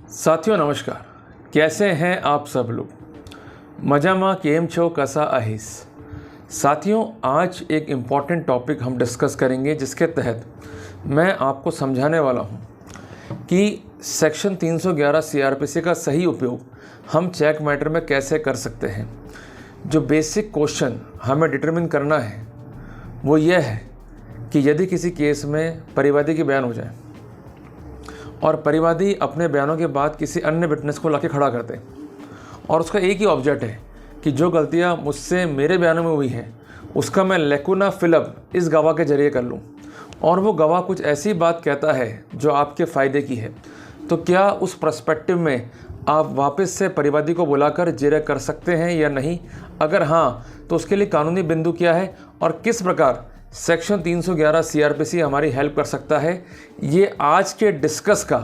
साथियों नमस्कार, कैसे हैं आप सब लोग। मजामा केम छो कसा अहिस। साथियों, आज एक इम्पॉर्टेंट टॉपिक हम डिस्कस करेंगे जिसके तहत मैं आपको समझाने वाला हूं कि सेक्शन 311 सीआरपीसी का सही उपयोग हम चेक मैटर में कैसे कर सकते हैं। जो बेसिक क्वेश्चन हमें डिटरमिन करना है वो यह है कि यदि किसी केस में परिवादी की बयान हो जाए और परिवादी अपने बयानों के बाद किसी अन्य विटनेस को लाके खड़ा करते हैं और उसका एक ही ऑब्जेक्ट है कि जो गलतियां मुझसे मेरे बयानों में हुई हैं उसका मैं लेकुना फिलअप इस गवाह के जरिए कर लूं, और वो गवाह कुछ ऐसी बात कहता है जो आपके फ़ायदे की है, तो क्या उस पर्सपेक्टिव में आप वापस से परिवादी को बुलाकर जिरह कर सकते हैं या नहीं? अगर हाँ, तो उसके लिए कानूनी बिंदु क्या है और किस प्रकार सेक्शन 311 सीआरपीसी हमारी हेल्प कर सकता है, ये आज के डिस्कस का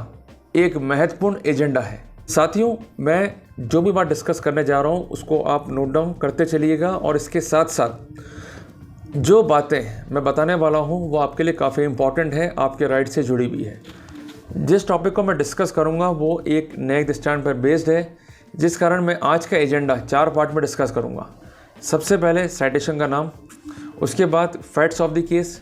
एक महत्वपूर्ण एजेंडा है। साथियों, मैं जो भी बात डिस्कस करने जा रहा हूँ उसको आप नोट डाउन करते चलिएगा, और इसके साथ साथ जो बातें मैं बताने वाला हूँ वो आपके लिए काफ़ी इम्पॉर्टेंट है, आपके राइट से जुड़ी हुई है। जिस टॉपिक को मैं डिस्कस करूँगा वो एक नेक्स्ट स्टैंड पर बेस्ड है, जिस कारण मैं आज का एजेंडा 4 पार्ट में डिस्कस करूँगा। सबसे पहले साइटेशन का नाम, उसके बाद फैक्ट्स ऑफ द केस,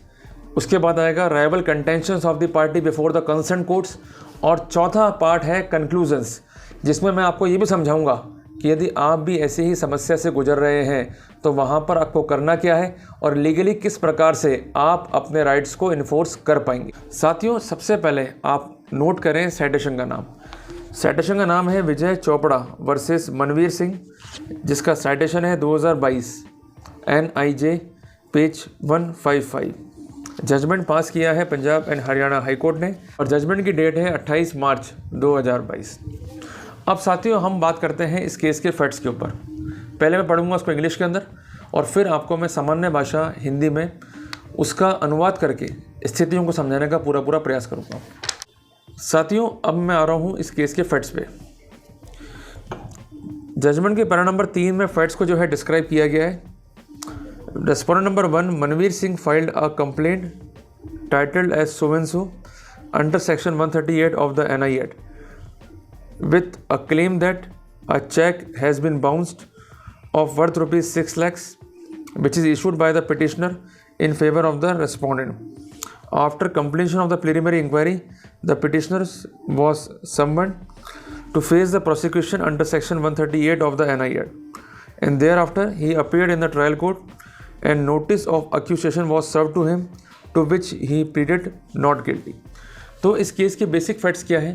उसके बाद आएगा rival contentions of the party before the concern courts, और चौथा पार्ट है कंक्लूजन्स, जिसमें मैं आपको ये भी समझाऊंगा कि यदि आप भी ऐसी ही समस्या से गुजर रहे हैं तो वहाँ पर आपको करना क्या है और लीगली किस प्रकार से आप अपने राइट्स को इन्फोर्स कर पाएंगे। साथियों, सबसे पहले आप नोट करें साइटेशन का नाम। साइटेशन का नाम है विजय चोपड़ा वर्सेस मनवीर सिंह, जिसका साइटेशन है 2022 NIJ पेज 155। जजमेंट पास किया है Punjab and Haryana high court ने, और जजमेंट की डेट है 28 मार्च 2022। अब साथियों, हम बात करते हैं इस केस के फैक्ट्स के ऊपर। पहले मैं पढ़ूंगा उसको इंग्लिश के अंदर और फिर आपको मैं सामान्य भाषा हिंदी में उसका अनुवाद करके स्थितियों को समझाने का पूरा प्रयास करूँगा। साथियों, अब मैं आ रहा हूँ इस केस के फैक्ट्स पे। जजमेंट के पैरा नंबर 3 में फैक्ट्स को जो है डिस्क्राइब किया गया है। Respondent number 1, Manveer Singh filed a complaint titled as so and so under section 138 of the NI Act with a claim that a check has been bounced of worth rupees 6 lakhs which is issued by the petitioner in favor of the respondent. After completion of the preliminary inquiry, the petitioner was summoned to face the prosecution under section 138 of the NI Act, and thereafter he appeared in the trial court and notice of accusation was served to him, to which he pleaded not guilty. तो इस case के basic facts क्या है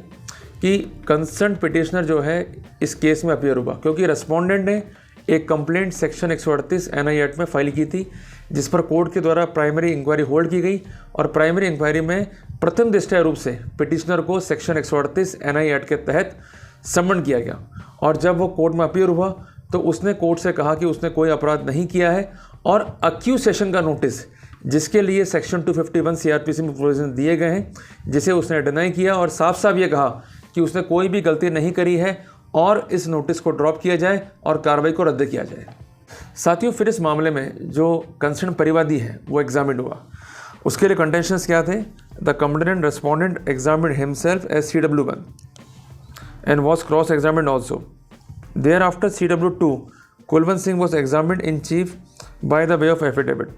कि concern petitioner जो है इस case में अपीयर हुआ क्योंकि रेस्पोंडेंट ने एक कंप्लेंट सेक्शन 138 NI एक्ट में फाइल की थी, जिस पर कोर्ट के द्वारा प्राइमरी इंक्वायरी होल्ड की गई, और प्राइमरी इंक्वायरी में प्रथम दृष्टया रूप से पिटिशनर को सेक्शन 138 NI एक्ट के तहत समन किया गया। और जब वो कोर्ट में अपीयर हुआ तो उसने कोर्ट से कहा कि उसने कोई अपराध नहीं किया है, और अक्यूसेशन का नोटिस जिसके लिए सेक्शन 251 सीआरपीसी में प्रोविजन दिए गए हैं, जिसे उसने डिनाई किया और साफ साफ ये कहा कि उसने कोई भी गलती नहीं करी है और इस नोटिस को ड्रॉप किया जाए और कार्रवाई को रद्द किया जाए। साथियों, फिर इस मामले में जो कंसर्न परिवादी है वो एग्जामिन हुआ। उसके लिए कंटेंशंस क्या थे? The complainant respondent examined himself as CW1 and was cross examined also. Thereafter, CW2 Kulwant Singh was examined in chief by the way of affidavit.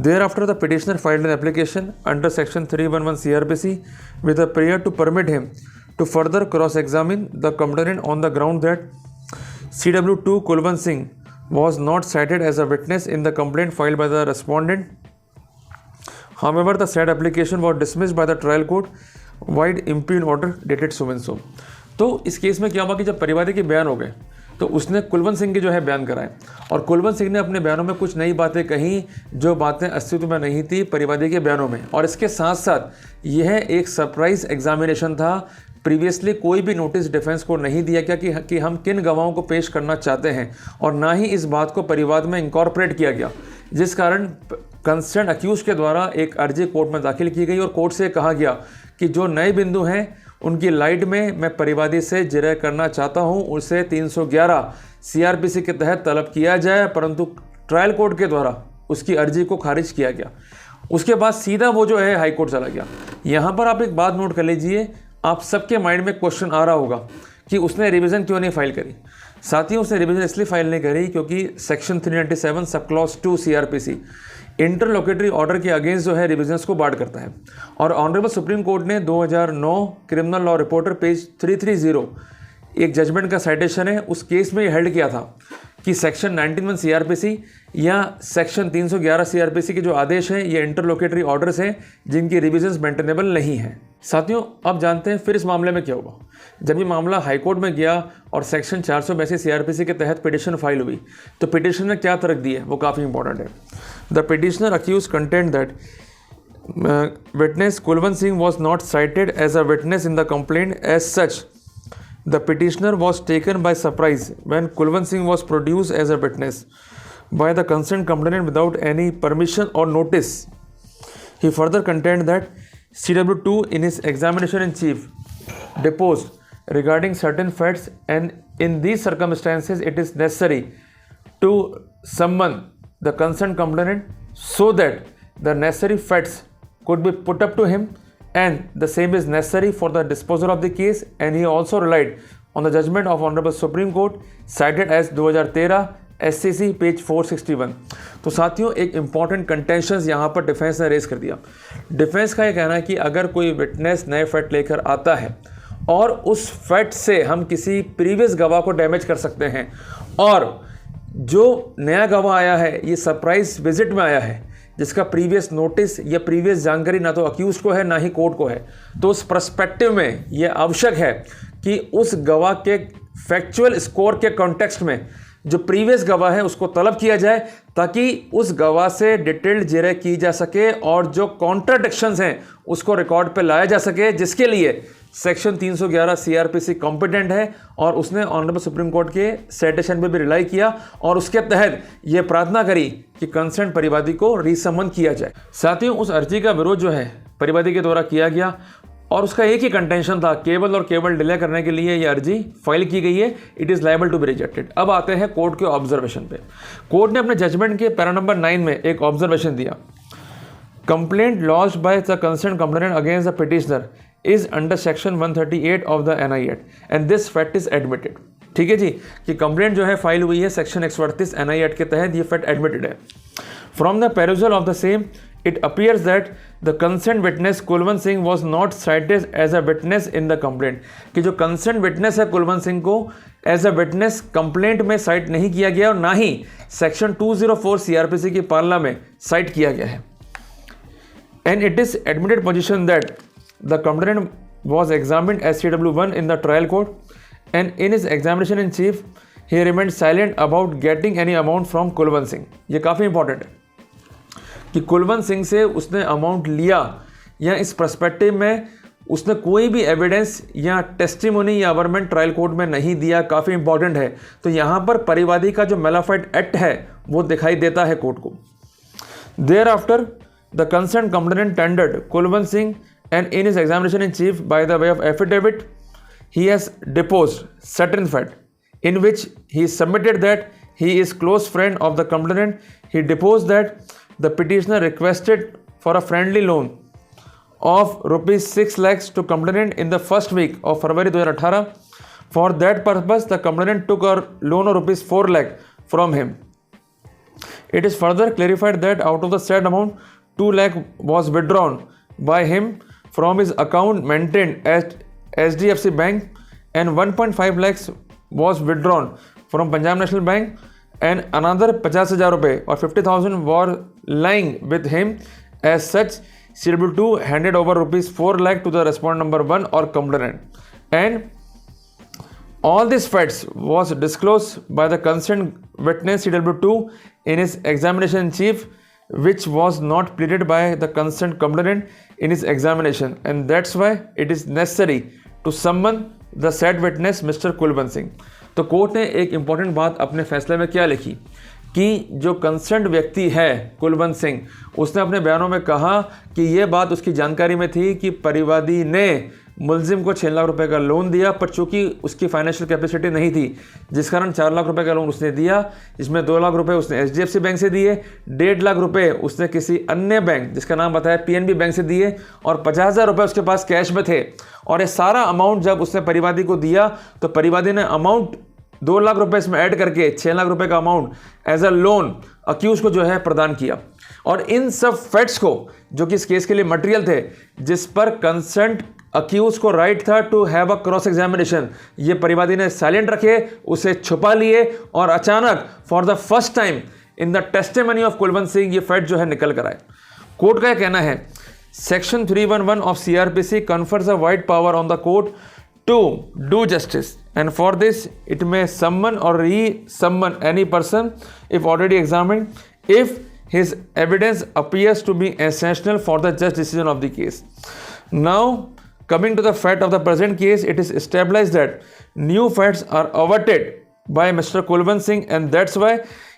Thereafter, the petitioner filed an application under section 311 CRPC with a prayer to permit him to further cross-examine the complainant on the ground that CW2 Kulwant Singh was not cited as a witness in the complaint filed by the respondent. However, the said application was dismissed by the trial court void impugn order dated so and so. तो इस case में क्या हुआ कि जब परिवादी के बयान हो गए तो उसने कुलवंत सिंह के जो है बयान कराए, और कुलवंत सिंह ने अपने बयानों में कुछ नई बातें कहीं जो बातें अस्तित्व में नहीं थी परिवादी के बयानों में। और इसके साथ साथ यह एक सरप्राइज एग्जामिनेशन था। प्रीवियसली कोई भी नोटिस डिफेंस को नहीं दिया गया कि हम किन गवाहों को पेश करना चाहते हैं, और ना ही इस बात को परिवाद में इंकॉर्पोरेट किया गया, जिस कारण कंसर्न अक्यूज के द्वारा एक अर्जी कोर्ट में दाखिल की गई और कोर्ट से कहा गया कि जो नए बिंदु हैं उनकी लाइट में मैं परिवादी से जिरह करना चाहता हूं, उसे 311 सीआरपीसी के तहत तलब किया जाए, परंतु ट्रायल कोर्ट के द्वारा उसकी अर्जी को खारिज किया गया। उसके बाद सीधा वो जो है हाई कोर्ट चला गया। यहाँ पर आप एक बात नोट कर लीजिए, आप सबके माइंड में क्वेश्चन आ रहा होगा कि उसने रिवीजन क्यों नहीं फाइल करी। साथियों, उसने रिवीजन इसलिए फाइल नहीं करी क्योंकि section 397 sub clause 2 CRPC interlocutory order के अगेंस्ट जो है रिविजन्स को बार करता है। और ऑनरेबल सुप्रीम कोर्ट ने 2009 क्रिमिनल लॉ रिपोर्टर पेज 330 एक जजमेंट का साइटेशन है, उस केस में ये हेल्ड किया था कि सेक्शन 19(1) CRPC या सेक्शन 311 CRPC के जो आदेश हैं ये इंटरलोकेटरी ऑर्डर्स हैं जिनकी रिविजन्स मेंटेनेबल नहीं है। साथियों, अब जानते हैं फिर इस मामले में क्या होगा। जब ये मामला हाई कोर्ट में गया और सेक्शन 482 CRPC के तहत पिटिशन फाइल हुई तो पिटिशन ने क्या तर्क दिए वो काफ़ी इंपॉर्टेंट है। The petitioner accused contend that witness Kulwant Singh was not cited as a witness in the complaint. As such, the petitioner was taken by surprise when Kulwant Singh was produced as a witness by the concerned complainant without any permission or notice. He further contended that CW2 in his examination in chief deposed regarding certain facts, and in these circumstances it is necessary to summon the concerned complainant so that the necessary facts could be put up to him, and the same is necessary for the disposal of the case. And he also relied on the judgment of Honorable Supreme Court cited as 2013 SCC page 461। तो साथियों, एक important contentions यहाँ पर defence ने raise कर दिया। Defence का ये कहना है कि अगर कोई विटनेस नए फैक्ट लेकर आता है और उस फैक्ट से हम किसी प्रीवियस गवाह को डैमेज कर सकते हैं, और जो नया गवाह आया है ये सरप्राइज विजिट में आया है जिसका प्रीवियस नोटिस या प्रीवियस जानकारी ना तो अक्यूज को है ना ही कोर्ट को है, तो उस पर्सपेक्टिव में ये आवश्यक है कि उस गवाह के फैक्चुअल स्कोर के कॉन्टेक्स्ट में जो प्रीवियस गवाह है उसको तलब किया जाए ताकि उस गवाह से डिटेल्ड जिरह की जा सके और जो कॉन्ट्राडिक्शंस हैं उसको रिकॉर्ड पे लाया जा सके, जिसके लिए सेक्शन 311 CRPC कॉम्पिटेंट है। और उसने ऑनरेबल सुप्रीम कोर्ट के साइटेशन पे भी रिलाई किया और उसके तहत ये प्रार्थना करी कि कंसर्न परिवादी को रीसमन किया जाए। साथियों, उस अर्जी का विरोध जो है परिवादी के द्वारा किया गया और उसका एक ही कंटेंशन था, केवल और केवल डिले करने के लिए ये अर्जी फाइल की गई है, it is liable to be rejected. अब आते हैं कोर्ट के ऑब्जर्वेशन पे। कोर्ट ने अपने जजमेंट के पैरा नंबर 9 में एक ऑब्जर्वेशन दिया, complaint launched by the concern complainant against the petitioner is under section 138 of the NI act and this fact is admitted. ठीक है जी, कि कंप्लेंट जो है फाइल हुई है सेक्शन 138 NI एक्ट के तहत, ये फैक्ट एडमिटेड है। From the perusal of the same it appears that the concerned witness Kulwant Singh was not cited as a witness in the complaint, कि जो concerned witness है कुलवंत सिंह को as a witness कंप्लेंट में site नहीं किया गया और ना ही सेक्शन 204 CRPC की पालना में साइट किया गया है। And it is admitted position that the complainant was examined as CW1 in the trial court, and in his examination in chief he remained silent about getting any amount from Kulwant Singh. ये काफ़ी important है कि कुलवंत सिंह से उसने amount लिया या इस perspective में उसने कोई भी एविडेंस या टेस्टिमोनी या अवरमेंट ट्रायल कोर्ट में नहीं दिया, काफ़ी इंपॉर्टेंट है। तो यहाँ पर परिवादी का जो मेलाफाइड एक्ट है वो दिखाई देता है कोर्ट को। Thereafter the concern complainant tendered Kulwant Singh and in his examination in chief by the way of affidavit he has deposed certain fact in which he submitted that he is close friend of the complainant. He deposed that the petitioner requested for a friendly loan of rupees 6 lakhs to complainant in the first week of February 2018. For that purpose, the complainant took a loan of rupees 4 lakh from him. It is further clarified that out of the said amount, 2 lakh was withdrawn by him from his account maintained at HDFC Bank, and 1.5 lakhs was withdrawn from Punjab National Bank, and another 50,000 रुपये और 50,000 were lying with him. As such, CW2 handed over rupees 4 lakh to the respondent number 1 or complainant, and all these facts was disclosed by the concerned witness CW2 in his examination in chief, which was not pleaded by the concerned complainant in his examination, and that's why it is necessary to summon the said witness Mr. Kulwant Singh. तो court ने एक important बात अपने फैसले में क्या लिखी कि जो कंसर्न्ड व्यक्ति है कुलवंत सिंह, उसने अपने बयानों में कहा कि ये बात उसकी जानकारी में थी कि परिवादी ने मुलजिम को 6 लाख रुपए का लोन दिया, पर चूंकि उसकी फाइनेंशियल कैपेसिटी नहीं थी, जिस कारण 4 लाख रुपए का लोन उसने दिया, जिसमें 2 लाख रुपए उसने HDFC बैंक से दिए, 1.5 लाख रुपए उसने किसी अन्य बैंक जिसका नाम बताया PNB बैंक से दिए, और 50,000 रुपये उसके पास कैश में थे। और ये सारा अमाउंट जब उसने परिवादी को दिया तो परिवादी ने अमाउंट 2 लाख रुपए इसमें ऐड करके 6 लाख रुपए का amount as a loan accused को जो है प्रदान किया। और इन सब फैक्ट्स को, जो कि इस केस के लिए मटेरियल थे, जिस पर कंसर्न अक्यूज को राइट था to have a cross examination, ये परिवादी ने साइलेंट रखे, उसे छुपा लिए, और अचानक for the first time in the testimony of Kulwant Singh ये फैक्ट जो है निकल कर आए। कोर्ट का कहना है section 311 of CRPC confers a wide power on the court to do justice, and for this it may summon or re-summon any person if already examined, if his evidence appears to be essential for the just decision of the case. Now, coming to the fact of the present case, it is established that new facts are averted by Mr. Kulwant Singh, and that's why,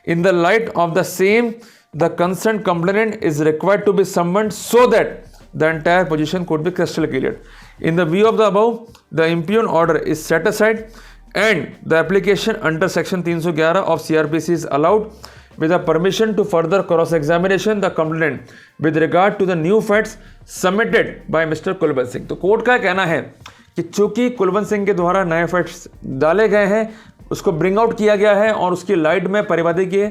in the light of the same, the concerned complainant is required to be summoned so that the entire position could be crystal clear. In the view of the above, the impugned order is set aside and the application under section 311 of CRPC is allowed with the permission to further cross-examination the complainant with regard to the new facts submitted by Mr. Kulwant Singh. तो court का कहना है कि चूंकि कुलवंत सिंह के द्वारा नए facts डाले गए हैं, उसको ब्रिंग आउट किया गया है और उसकी लाइट में परिवादी के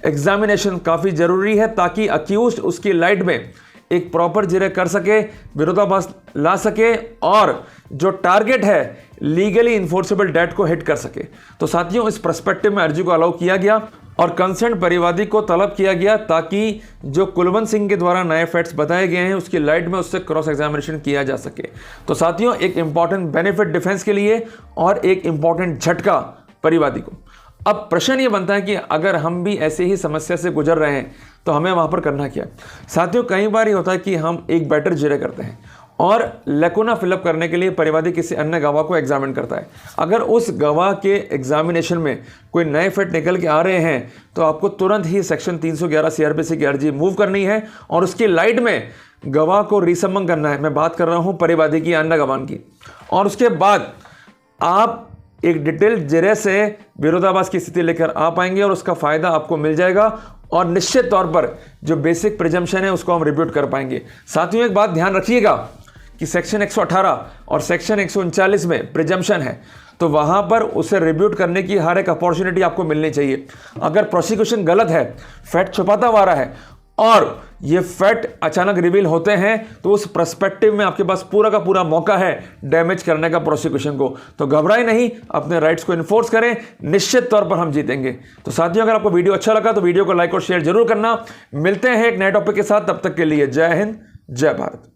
एग्जामिनेशन काफ़ी ज़रूरी है, ताकि अक्यूज्ड उसकी लाइट में एक प्रॉपर जिरह कर सके, विरोधाभास ला सके, और जो टारगेट है लीगली इन्फोर्सेबल डेट को हिट कर सके। तो साथियों, इस पर्सपेक्टिव में अर्जी को अलाउ किया गया और कंसर्न परिवादी को तलब किया गया, ताकि जो कुलवंत सिंह के द्वारा नए फैक्ट्स बताए गए हैं उसकी लाइट में उससे क्रॉस एग्जामिनेशन किया जा सके। तो साथियों, एक इंपॉर्टेंट बेनिफिट डिफेंस के लिए और एक इंपॉर्टेंट झटका परिवादी को। अब प्रश्न ये बनता है कि अगर हम भी ऐसे ही समस्या से गुजर रहे हैं तो हमें वहाँ पर करना क्या। साथियों, कई बार ये होता है कि हम एक बेटर जिरह करते हैं और लेकुना फिलअप करने के लिए परिवादी किसी अन्य गवाह को एग्जामिन करता है। अगर उस गवाह के एग्जामिनेशन में कोई नए फैक्ट निकल के आ रहे हैं तो आपको तुरंत ही सेक्शन 311 CRPC की अर्जी मूव करनी है और उसकी लाइट में गवाह को रिसमन करना है। मैं बात कर रहा हूँ परिवादी की, अन्य गवाह की। और उसके बाद आप एक डिटेल जिरह से विरोधाभास की स्थिति लेकर आ पाएंगे और उसका फायदा आपको मिल जाएगा और निश्चित तौर पर जो बेसिक प्रिजम्पशन है उसको हम रिब्यूट कर पाएंगे। साथियों, एक बात ध्यान रखिएगा कि सेक्शन 118 और सेक्शन 139 में प्रिजम्पशन है, तो वहां पर उसे रिब्यूट करने की हर एक अपॉर्चुनिटी आपको मिलनी चाहिए। अगर प्रोसिक्यूशन गलत है, फैक्ट छुपाता हुआ रहा है और ये फैक्ट अचानक रिवील होते हैं, तो उस पर्सपेक्टिव में आपके पास पूरा का पूरा मौका है डैमेज करने का प्रोसिक्यूशन को। तो घबराए नहीं, अपने राइट्स को इन्फोर्स करें, निश्चित तौर पर हम जीतेंगे। तो साथियों, अगर आपको वीडियो अच्छा लगा तो वीडियो को लाइक और शेयर जरूर करना। मिलते हैं एक नए टॉपिक के साथ, तब तक के लिए जय हिंद, जय भारत।